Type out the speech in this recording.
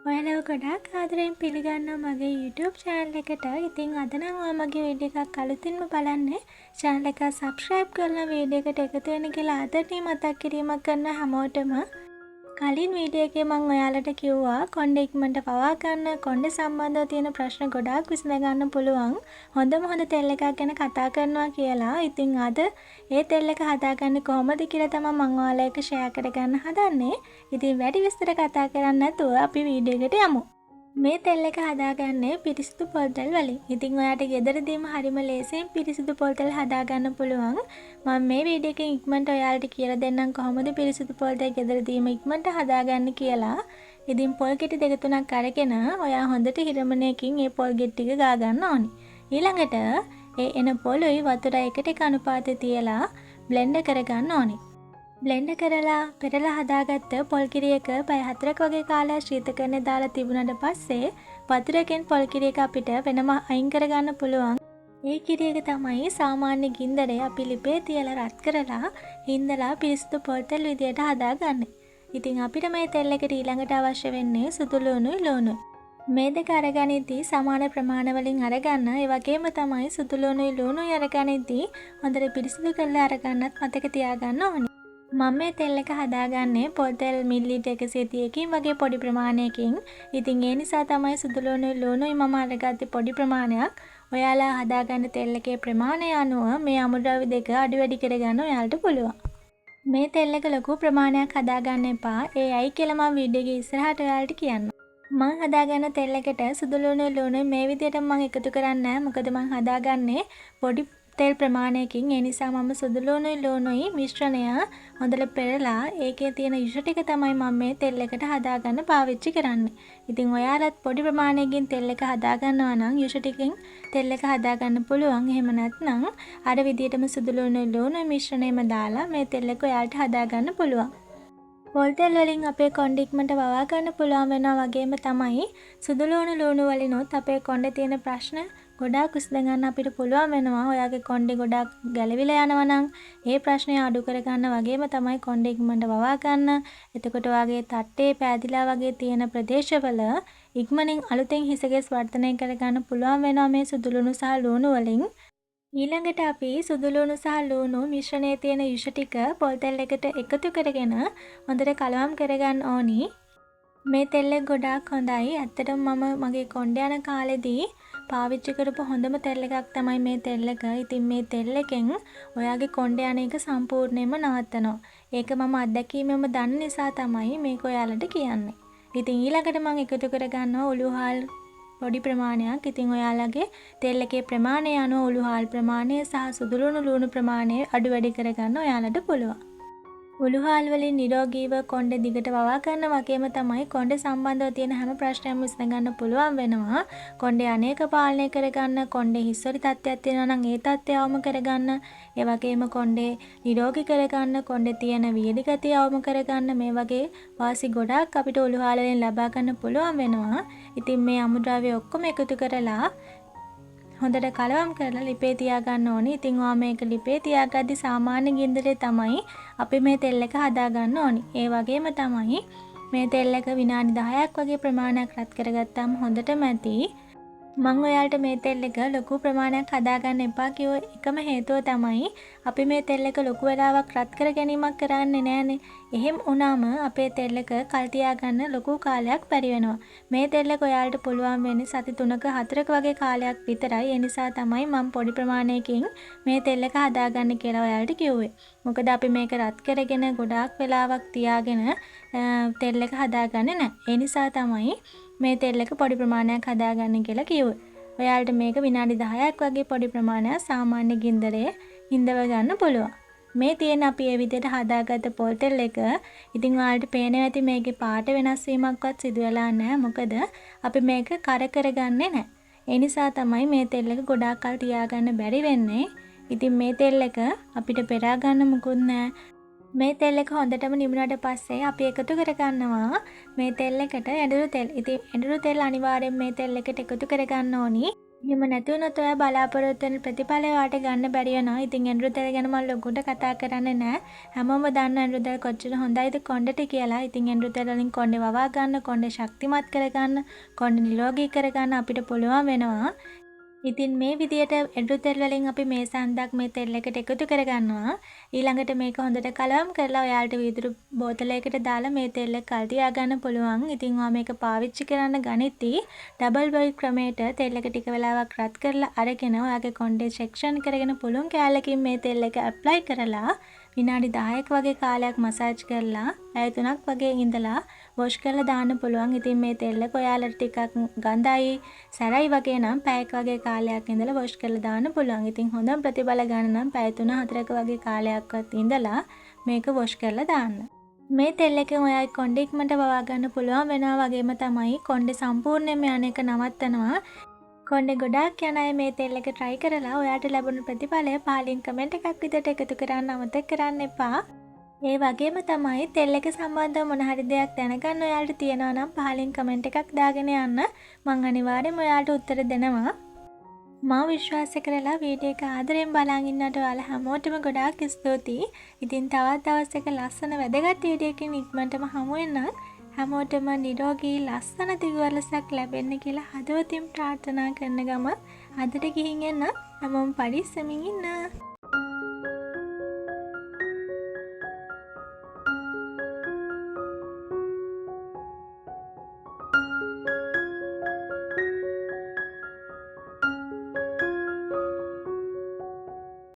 ඔයාලව ගොඩාක් ආදරෙන් පිළිගන්නවා මගේ YouTube channel එකට. ඉතින් අද නම් ඔයා මගේ වීඩියෝ එකක් අලුතින්ම බලන්නේ. channel එක subscribe කරලා වීඩියෝ එකට එකතු වෙන්න කියලා ආදරණීය මතක් කිරීමක් කරන හැමෝටම. කලින් වීඩියෝ එකේ මම ඔයාලට කිව්වා කොණ්ඩේ ඉක්මනට පවා ගන්න, කොණ්ඩේ සම්බන්ධව තියෙන ප්‍රශ්න ගොඩාක් විසඳ ගන්න පුළුවන් හොඳම හොඳ තෙල් එකක් ගැන කතා කරනවා කියලා. ඉතින් අද ඒ තෙල් එක හදාගන්නේ කොහොමද කියලා තමයි මම ඔයාලා එක්ක share කරගන්න හදන්නේ. ඉතින් වැඩි විස්තර කතා කරන්නේ නැතුව අපි වීඩියෝ එකට යමු. මේ තෙල් එක හදාගන්නේ පිරිසිදු පොල් තෙල් වලින්. ඉතින් ඔයාට ගෙදරදීම හරිම ලේසියෙන් පිරිසිදු පොල් තෙල් හදාගන්න පුළුවන්. මම මේ වීඩියෝ එකෙන් ඉක්මනට ඔයාලට කියලා දෙන්නම් කොහොමද පිරිසිදු පොල් තෙල් ගෙදරදීම ඉක්මනට හදාගන්න කියලා. ඉතින් පොල් ගෙඩි දෙක තුනක් අරගෙන ඔයා හොඳට හිරමණයකින් මේ පොල් ගෙඩි ටික ගා ගන්න ඕනි. ඊළඟට ඒ එන පොලුයි වතුරයි එකට එක අනුපාතය තියලා බ්ලෙන්ඩ් කරගන්න ඕනි. බ්ලෙන්ඩ් කරලා පෙරලා හදාගත්ත පොල් කිරි එක පැය 4ක වගේ කාලයක් ශීතකරණේ දාලා තිබුණාට පස්සේ වතුරකින් පොල් කිරි එක අපිට වෙනම අයින් කරගන්න පුළුවන්. ඒ කිරි එක තමයි සාමාන්‍ය ගින්දරේ අපි ලිපේ තියලා රත් කරලා හින්දලා පිරිසිදු පොල් තෙල් විදියට හදාගන්නේ. ඉතින් අපිට මේ තෙල් එකට ඊළඟට අවශ්‍ය වෙන්නේ සුදු ලුණුයි ලුණුයි. මේ දෙක අරගනිද්දී සමාන ප්‍රමාණ වලින් අරගන්න. ඒ වගේම තමයි සුදු ලුණුයි ලුණුයි අරගනිද්දී හොඳට පිරිසිදු කරලා අරගන්නත් මතක තියාගන්න ඕනේ. මම මේ තෙල් එක හදාගන්නේ පොල් තෙල් මිලිලීටර් 130කින් වගේ පොඩි ප්‍රමාණයකින්. ඉතින් ඒ නිසා තමයි සුදු ලුණුයි ලුණුයි මම අරගත්තේ පොඩි ප්‍රමාණයක්. ඔයාලා හදාගන්න තෙල් එකේ ප්‍රමාණය අනුව මේ අමුද්‍රව්‍ය දෙක අඩු වැඩි කරගන්න ඔයාලට පුළුවන්. මේ තෙල් එක ලොකු ප්‍රමාණයක් හදාගන්න එපා. ඒ ඇයි කියලා මම වීඩියෝ එකේ ඉස්සරහට ඔයාලට කියන්නම්. මම හදාගන්න තෙල් එකට සුදු ලුණුයි ලුණුයි මේ විදියට මම එකතු කරන්නේ නැහැ. මොකද මම හදාගන්නේ පොඩි තෙල් ප්‍රමාණයකින්. ඒ නිසා මම සුදු ලුණුයි ලුණුයි මිශ්‍රණය හොඳට පෙරලා ඒකේ තියෙන යුෂ ටික තමයි මම මේ තෙල් එකට හදාගන්න පාවිච්චි කරන්නේ. ඉතින් ඔයාලත් පොඩි ප්‍රමාණයකින් තෙල් එක හදාගන්නවා නම් යුෂ ටිකෙන් තෙල් එක හදාගන්න පුළුවන්. එහෙම නැත්නම් අර විදියටම සුදු ලුණුයි ලුණුයි මිශ්‍රණයම දාලා මේ තෙල් එක ඔයාලට හදාගන්න පුළුවන්. පොල් තෙල් වලින් අපේ කොණ්ඩේ ඉක්මනට වවා ගන්න පුළුවන් වෙනවා වගේම තමයි සුදු ලුණු ලුණු වලිනුත් අපේ කොණ්ඩේ තියෙන ප්‍රශ්න ගොඩාක් විසඳ ගන්න අපිට පුළුවන් වෙනවා. ඔයාගේ කොණ්ඩේ ගොඩාක් ගැලවිලා යනවා නම් ඒ ප්‍රශ්නය අඩු කර ගන්න වගේම තමයි කොණ්ඩේ ඉක්මනට වවා ගන්න. එතකොට ඔයාගේ තට්ටේ පෑදිලා වගේ තියෙන ප්‍රදේශවල ඉක්මනින් අලුතෙන් හිසගෙස් වර්ධනය කර ගන්න පුළුවන් වෙනවා මේ සුදු ලුණු සහ ලුණු වලින්. ඊළඟට අපි සුදු ලුණු සහ ලුණු මිශ්‍රණයේ තියෙන යුෂ ටික පොල් තෙල් එකට එකතු කරගෙන හොඳට කලවම් කරගන්න ඕනි. මේ තෙල් එක ගොඩාක් හොඳයි. ඇත්තටම මම මගේ කොණ්ඩේ යන කාලෙදී පාවිච්චි කරපු හොඳම තෙල් එකක් තමයි මේ තෙල් එක. ඉතින් මේ තෙල් එකෙන් ඔයාගේ කොණ්ඩේ යන එක සම්පූර්ණයෙන්ම නවත්තනවා. ඒක මම අත්දැකීමෙන්ම දන්න නිසා තමයි මේක ඔයාලට කියන්නේ. ඉතින් ඊළඟට මම එකතු කරගන්නවා උළුහල් පොඩි ප්‍රමාණයක්. ඉතින් ඔයාලගේ තෙල් එකේ ප්‍රමාණය අනුව උළුහල් ප්‍රමාණය සහ සුදු ලුණු ලුණු ප්‍රමාණය අඩු වැඩි කරගන්න ඔයාලට පුළුවන්. උළුහල් වලින් නිරෝගීව කොණ්ඩේ දිගට වවා ගන්න වගේම තමයි කොණ්ඩේ සම්බන්ධව තියෙන හැම ප්‍රශ්නයක්ම විසඳ ගන්න පුළුවන් වෙනවා. කොණ්ඩේ අනේක පාලනය කරගන්න, කොණ්ඩේ හිස්සොරි තත්ත්වයක් තියෙනවා නම් ඒ තත්ත්වය අවම කරගන්න, ඒ වගේම කොණ්ඩේ නිරෝගී කරගන්න, කොණ්ඩේ තියෙන වියලි ගතිය අවම කරගන්න මේ වගේ වාසි ගොඩාක් අපිට උළුහල් වලින් ලබා ගන්න පුළුවන් වෙනවා. ඉතින් මේ අමුද්‍රව්‍ය ඔක්කොම එකතු කරලා හොඳට කලවම් කරලා ලිපේ තියාගන්න ඕනේ. ඉතින් ඔයා මේක ලිපේ තියාගද්දි සාමාන්‍ය ගින්දරේ තමයි අපි මේ තෙල් එක හදාගන්න ඕනේ. ඒ වගේම තමයි මේ තෙල් එක විනාඩි 10ක් වගේ ප්‍රමාණයක් රත් කරගත්තාම හොඳටම ඇති. මම ඔයාලට මේ තෙල් එක ලොකු ප්‍රමාණයක් හදාගන්න එපා කිව්ව එකම හේතුව තමයි අපි මේ තෙල් එක ලොකු වෙලාවක් රත් කර ගැනීමක් කරන්නේ නැහනේ. එහෙම වුණාම අපේ තෙල් එක කල් තියාගන්න ලොකු කාලයක් බැරි වෙනවා. මේ තෙල් එක ඔයාලට පුළුවන් වෙන්නේ සති 3ක 4ක වගේ කාලයක් විතරයි. ඒ නිසා තමයි මම පොඩි ප්‍රමාණයකින් මේ තෙල් එක හදාගන්න කියලා ඔයාලට කිව්වේ. මොකද අපි මේක රත් කරගෙන ගොඩාක් වෙලාවක් තියාගෙන තෙල් එක හදාගන්නේ නැහැ. ඒ නිසා තමයි මේ තෙල් එක පොඩි ප්‍රමාණයක් හදාගන්න කියලා කිව්වේ. ඔයාලට මේක විනාඩි 10ක් වගේ පොඩි ප්‍රමාණයක් සාමාන්‍ය ගින්දරේ හිඳව ගන්න පුළුවන්. මේ තියෙන අපි මේ විදිහට හදාගත්ත පොල් තෙල් එක. ඉතින් ඔයාලට පේනවා ඇති මේකේ පාට වෙනස් වීමක්වත් සිදු වෙලා නැහැ. මොකද අපි මේක කර කරගන්නේ නැහැ. ඒ නිසා තමයි මේ තෙල් එක ගොඩාක් කල් තියාගන්න බැරි වෙන්නේ. ඉතින් මේ තෙල් එක අපිට පෙරා ගන්න මුකුත් නැහැ. මේ තෙල් එක හොඳටම නිමුණාට පස්සේ අපි එකතු කරගන්නවා මේ තෙල් එකට එඬරු තෙල්. ඉතින් එඬරු තෙල් අනිවාර්යෙන් මේ තෙල් එකට එකතු කරගන්න ඕනි. එහෙම නැති වුණොත් ඔයා බලාපොරොත්තු වෙන ප්‍රතිඵල ඔයාට ගන්න බැරි වෙනවා. ඉතින් එඬරු තෙල් ගැන මම ලොකුට කතා කරන්නේ නැහැ. හැමෝම දන්න එඬරු තෙල් කොච්චර හොඳයිද කොණ්ඩෙට කියලා. ඉතින් එඬරු තෙල් වලින් කොණ්ඩේ වවා ගන්න, කොණ්ඩේ ශක්තිමත් කරගන්න, කොණ්ඩේ නිරෝගී කරගන්න අපිට පුළුවන් වෙනවා. ඉතින් මේ විදියට එඬරු තෙල් වලින් අපි මේ සන්දක් මේ තෙල් එකට එකතු කරගන්නවා. ඊළඟට මේක හොඳට කලවම් කරලා ඔයාලට වීදුරු බෝතලයකට දාලා මේ තෙල් එක කල් තියා ගන්න පුළුවන්. ඉතින් ඔයා මේක පාවිච්චි කරන්න ගනිද්දී ඩබල් බොයිල් ක්‍රමයට තෙල් එක ටික වෙලාවක් රත් කරලා අරගෙන ඔයාගේ කොණ්ඩේ සෙක්ෂන් කරගෙන පුළුන් කෑල්ලකින් මේ තෙල් එක ඇප්ලයි කරලා විනාඩි 10ක වගේ කාලයක් මසාජ් කරලා පැය 3ක් වගේ ඉඳලා වොෂ් කරලා දාන්න පුළුවන්. ඉතින් මේ තෙල් එක ඔයාලට ටිකක් ගඳයි, සැරයි වගේ නම් පැයක වගේ කාලයක් ඉඳලා වොෂ් කරලා දාන්න පුළුවන්. ඉතින් හොඳම ප්‍රතිඵල ගන්න නම් පැය 3-4ක වගේ කාලයක්වත් ඉඳලා මේක වොෂ් කරලා දාන්න. මේ තෙල් එකෙන් ඔයාගේ කොණ්ඩේ ඉක්මනට වවා ගන්න පුළුවන් වෙනවා වගේම තමයි කොණ්ඩේ සම්පූර්ණයෙන්ම යන එක නවත්තනවා. කොණ්ඩේ ගොඩාක් යන අය මේ තෙල් එක try කරලා ඔයාට ලැබුණු ප්‍රතිඵලය පහලින් කමෙන්ට් එකක් විදිහට එකතු කරන්න අමතක කරන්න එපා. ඒ වගේම තමයි තෙල් එක සම්බන්ධව මොන හරි දෙයක් දැනගන්න ඔයාලට තියෙනවා නම් පහලින් කමෙන්ට් එකක් දාගෙන යන්න. මම අනිවාර්යෙන්ම ඔයාලට උත්තර දෙනවා. මම විශ්වාස කරලා වීඩියෝ එක ආදරෙන් බලන් ඉන්නට ඔයාලා හැමෝටම ගොඩාක් ස්තුතියි. ඉතින් තවත් දවස් එක ලස්සන වැදගත් වීඩියෝ එකකින් ඉක්මනටම හමු වෙනවා. හැමෝටම නිරෝගී ලස්සන දිගවලසක් ලැබෙන්න කියලා හදවතින් ප්‍රාර්ථනා කරන ගම අදට ගිහින් එන්න. හැමෝම පරිස්සමින් ඉන්න.